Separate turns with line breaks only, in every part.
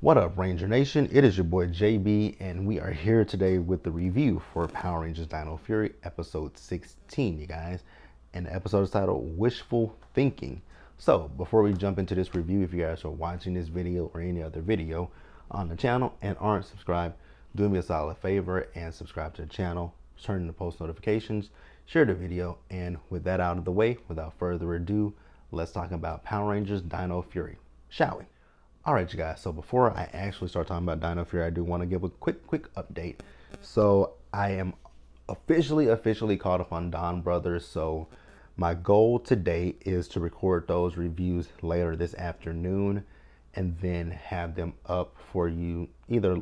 What up, Ranger Nation? It is your boy JB, and we are here today with the review for Power Rangers Dino Fury episode 16, you guys. And the episode is titled Wishful Thinking. So, before we jump into this review, if you guys are watching this video or any other video on the channel and aren't subscribed, do me a solid favor and subscribe to the channel, turn on the post notifications, share the video, and with that out of the way, without further ado, let's talk about Power Rangers Dino Fury, shall we? Alright, you guys, so before I actually start talking about Dino Fury, I do want to give a quick update. So I am officially caught up on Don Brothers. So my goal today is to record those reviews later this afternoon and then have them up for you either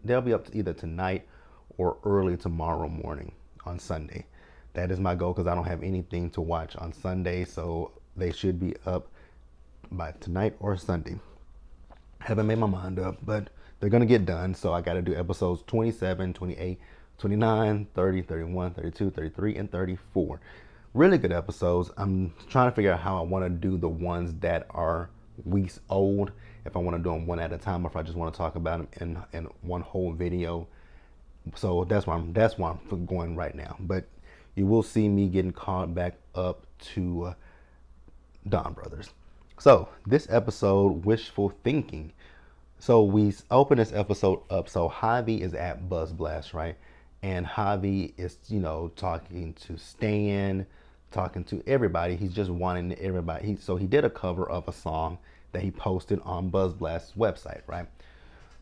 they'll be up either tonight or early tomorrow morning on Sunday. That is my goal because I don't have anything to watch on Sunday, so they should be up by tonight or Sunday. Haven't made my mind up, but they're going to get done. So I got to do episodes 27, 28, 29, 30, 31, 32, 33, and 34. Really good episodes. I'm trying to figure out how I want to do the ones that are weeks old. If I want to do them one at a time, or if I just want to talk about them in one whole video. So that's why I'm going right now. But you will see me getting caught back up to Don Brothers. So this episode, Wishful Thinking. So we open this episode up. So Javi is at Buzz Blast, right? And Javi is, talking to Stan, talking to everybody. He's just wanting everybody. So he did a cover of a song that he posted on Buzz Blast's website, right?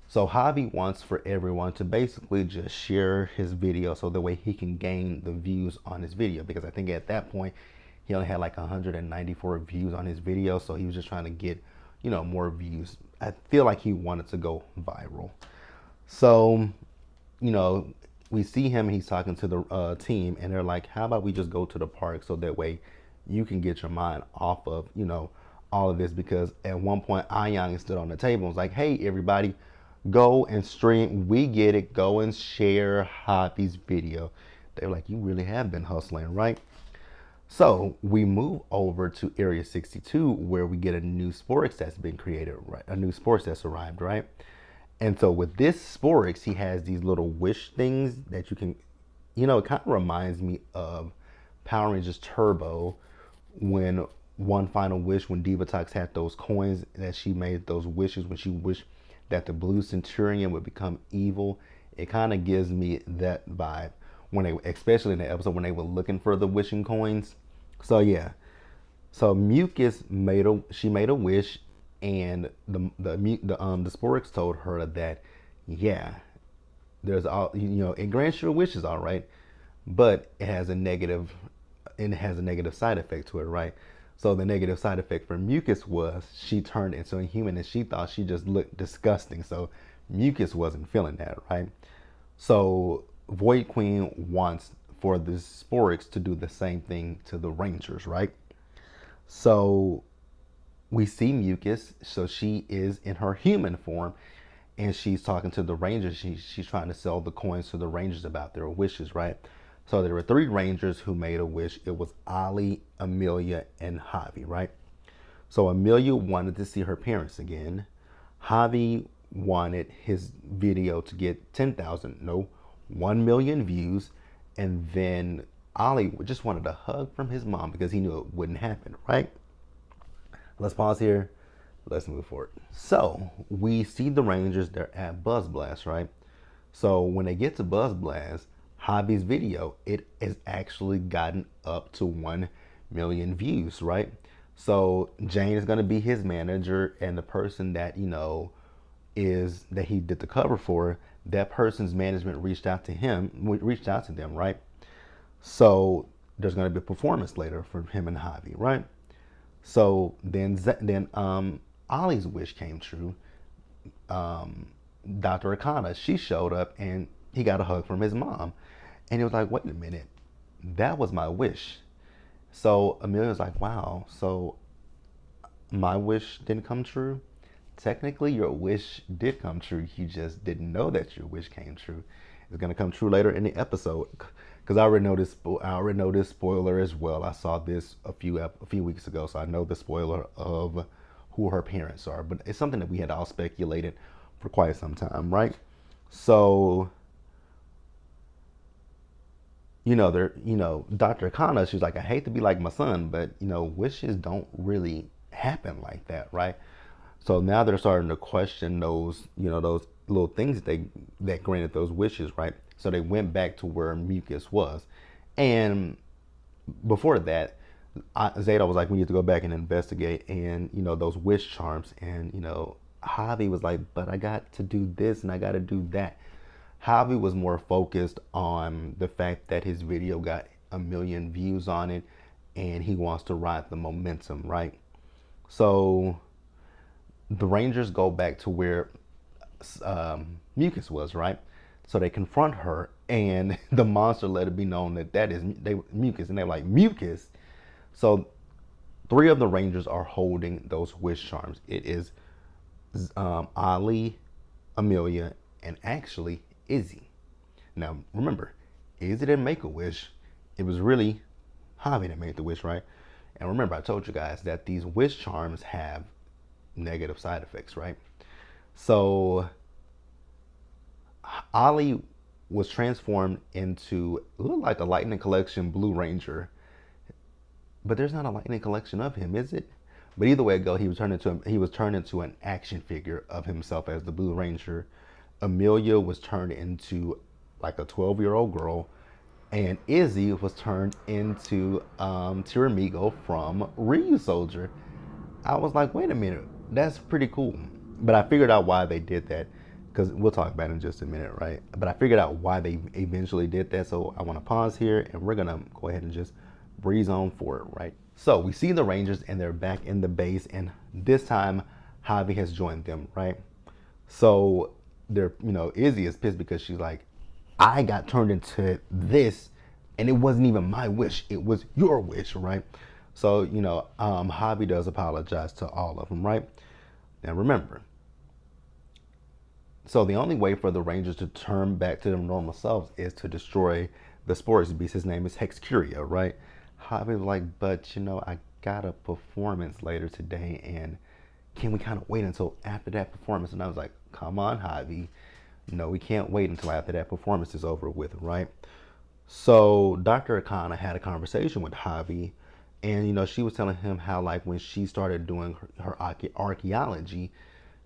So Javi wants for everyone to basically just share his video so the way he can gain the views on his video. Because I think at that point, he only had like 194 views on his video, so he was just trying to get, more views. I feel like he wanted to go viral. So, we see him, he's talking to the team, and they're like, how about we just go to the park so that way you can get your mind off of, all of this. Because at one point, Ayang stood on the table and was like, hey, everybody, go and stream. We get it. Go and share Javi's video. They were like, you really have been hustling, right? So we move over to Area 62 where we get a new Sporix that's been created, right? A new Sporix that's arrived, right? And so with this Sporix, he has these little wish things that you can, it kind of reminds me of Power Rangers Turbo when One Final Wish, when Jbsayzwhat had those coins that she made those wishes when she wished that the Blue Centurion would become evil. It kind of gives me that vibe. When they, especially in the episode when they were looking for the wishing coins. So yeah, so Mucus made a wish, and the Sporix told her that there's all it grants your wishes, all right, but it has a negative side effect to it, right? So the negative side effect for Mucus was she turned into a human and she thought she just looked disgusting. So Mucus wasn't feeling that, right? So Void Queen wants for the Sporix to do the same thing to the Rangers, right? So we see Mucus, so she is in her human form, and she's talking to the Rangers. She's trying to sell the coins to the Rangers about their wishes, right? So there were 3 Rangers who made a wish. It was Ollie, Amelia, and Javi, right? So Amelia wanted to see her parents again. Javi wanted his video to get 1 million views, and then Ollie just wanted a hug from his mom because he knew it wouldn't happen, right? Let's pause here. Let's move forward. So we see the Rangers, they're at Buzz Blast, right? So when they get to Buzz Blast, Javi's video, it has actually gotten up to 1 million views, right? So Jane is going to be his manager, and the person that, that he did the cover for, that person's management reached out to them, right? So there's going to be a performance later for him and Javi, right? So then Ollie's wish came true. Dr. Akana, she showed up and he got a hug from his mom, and he was like, wait a minute, that was my wish. So Amelia was like, wow, so my wish didn't come true? Technically, your wish did come true. You just didn't know that your wish came true. It's gonna come true later in the episode, because I already know this spoiler as well. I saw this a few weeks ago, so I know the spoiler of who her parents are. But it's something that we had all speculated for quite some time, right? So, Dr. Kana, she's like, I hate to be like my son, but wishes don't really happen like that, right? So now they're starting to question those little things that granted those wishes, right? So they went back to where Mucus was, and before that, Zeta was like, we need to go back and investigate, and those wish charms, and Javi was like, but I got to do this and I got to do that. Javi was more focused on the fact that his video got 1 million views on it, and he wants to ride the momentum, right? So the Rangers go back to where Mucus was, right? So they confront her, and the monster let it be known that is Mucus, and they're like, Mucus. So 3 of the Rangers are holding those wish charms. It is Ali, Amelia, and actually Izzy. Now remember, Izzy didn't make a wish. It was really Javi that made the wish, right? And remember, I told you guys that these wish charms have negative side effects, right? So Ali was transformed into look like a Lightning Collection Blue Ranger, but there's not a Lightning Collection of him, is it? But either way it go, he was turned into an action figure of himself as the Blue Ranger. Amelia was turned into like a 12-year-old girl, and Izzy was turned into Tiramigo from Ryusoulger. I was like, wait a minute, that's pretty cool. But I figured out why they did that, because we'll talk about it in just a minute, right? But I figured out why they eventually did that, so I want to pause here, and we're going to go ahead and just breeze on forward, right? So we see the Rangers, and they're back in the base, and this time Javi has joined them, right? So they're, Izzy is pissed because she's like, I got turned into this, and it wasn't even my wish, it was your wish, right? So, Javi does apologize to all of them, right? Now remember, so the only way for the Rangers to turn back to their normal selves is to destroy the Sports Beast. His name is Hex Curio, right? Javi's like, but I got a performance later today, and can we kind of wait until after that performance? And I was like, come on, Javi. No, we can't wait until after that performance is over with, right? So Dr. Akana had a conversation with Javi, and she was telling him how, like, when she started doing her archaeology,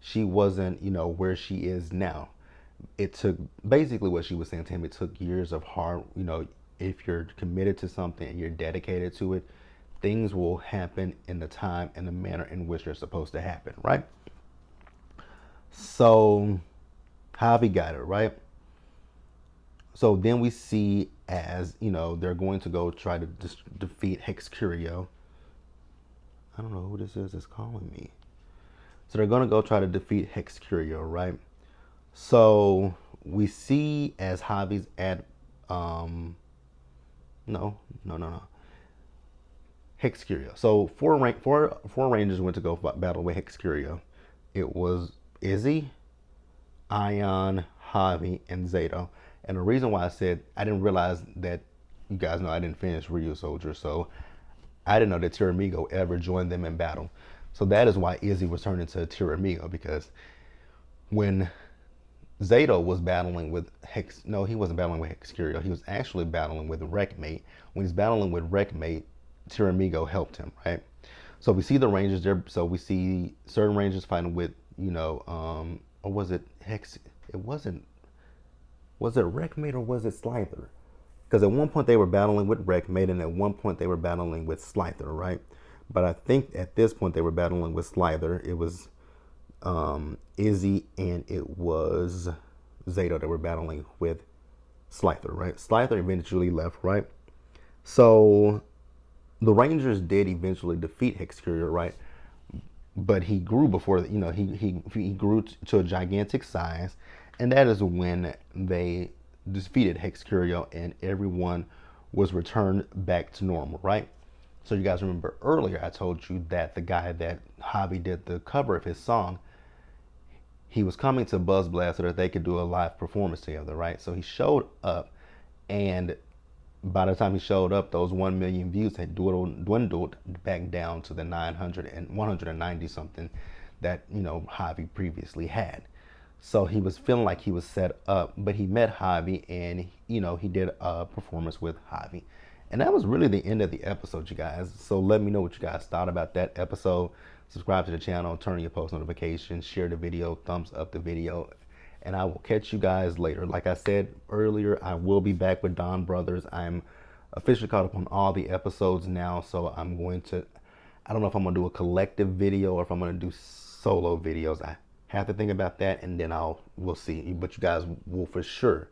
she wasn't where she is now. It took, basically what she was saying to him, it took years of hard, if you're committed to something and you're dedicated to it, things will happen in the time and the manner in which they're supposed to happen, right? So Javi got it, right? So then we see as, they're going to go try to defeat Hex Curio. I don't know who this is that's calling me. So they're going to go try to defeat Hex Curio, right? So we see as Javi's at, no. Hex Curio. So four Rangers went to go battle with Hex Curio. It was Izzy, Ion, Javi, and Zato. And the reason why I said I didn't realize that, you guys know I didn't finish Ryusoulger, so I didn't know that Tiramigo ever joined them in battle. So that is why Izzy was turned into Tiramigo, because when Zato was battling with Hex, no, he wasn't battling with Hex Curio. He was actually battling with Wreckmate. When he's battling with Wreckmate, Tiramigo helped him, right? So we see the Rangers there. So we see certain Rangers fighting with, or was it Hex? It wasn't. Was it Wreckmate or was it Slither? Because at one point they were battling with Wreckmate, and at one point they were battling with Slither, right? But I think at this point they were battling with Slither. It was Izzy and it was Zato that were battling with Slither, right? Slither eventually left, right? So the Rangers did eventually defeat Hex Curio, right? But he grew before, he grew to a gigantic size, and that is when they defeated Hex Curio and everyone was returned back to normal, right? So you guys remember earlier I told you that the guy that Javi did the cover of his song, he was coming to Buzz Blast so that they could do a live performance together, right? So he showed up, and by the time he showed up, those 1 million views had dwindled back down to the 900 and 190 something that Javi previously had. So he was feeling like he was set up, but he met Javi, and he did a performance with Javi. And that was really the end of the episode, you guys. So let me know what you guys thought about that episode. Subscribe to the channel, turn on your post notifications, share the video, thumbs up the video, and I will catch you guys later. Like I said earlier, I will be back with Don Brothers. I'm officially caught up on all the episodes now, so I don't know if I'm gonna do a collective video or if I'm gonna do solo videos. I have to think about that, and then we'll see. But you guys will for sure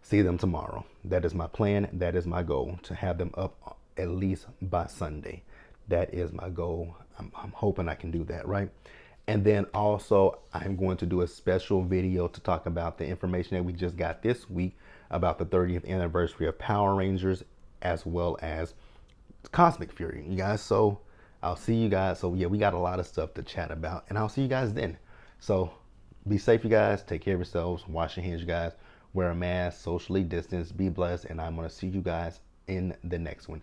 see them tomorrow. That is my plan. That is my goal, to have them up at least by Sunday. That is my goal. I'm hoping I can do that, right? And then also, I'm going to do a special video to talk about the information that we just got this week about the 30th anniversary of Power Rangers, as well as Cosmic Fury, you guys. So I'll see you guys. So yeah, we got a lot of stuff to chat about, and I'll see you guys then. So be safe, you guys. Take care of yourselves. Wash your hands, you guys. Wear a mask, socially distance, be blessed, and I'm going to see you guys in the next one.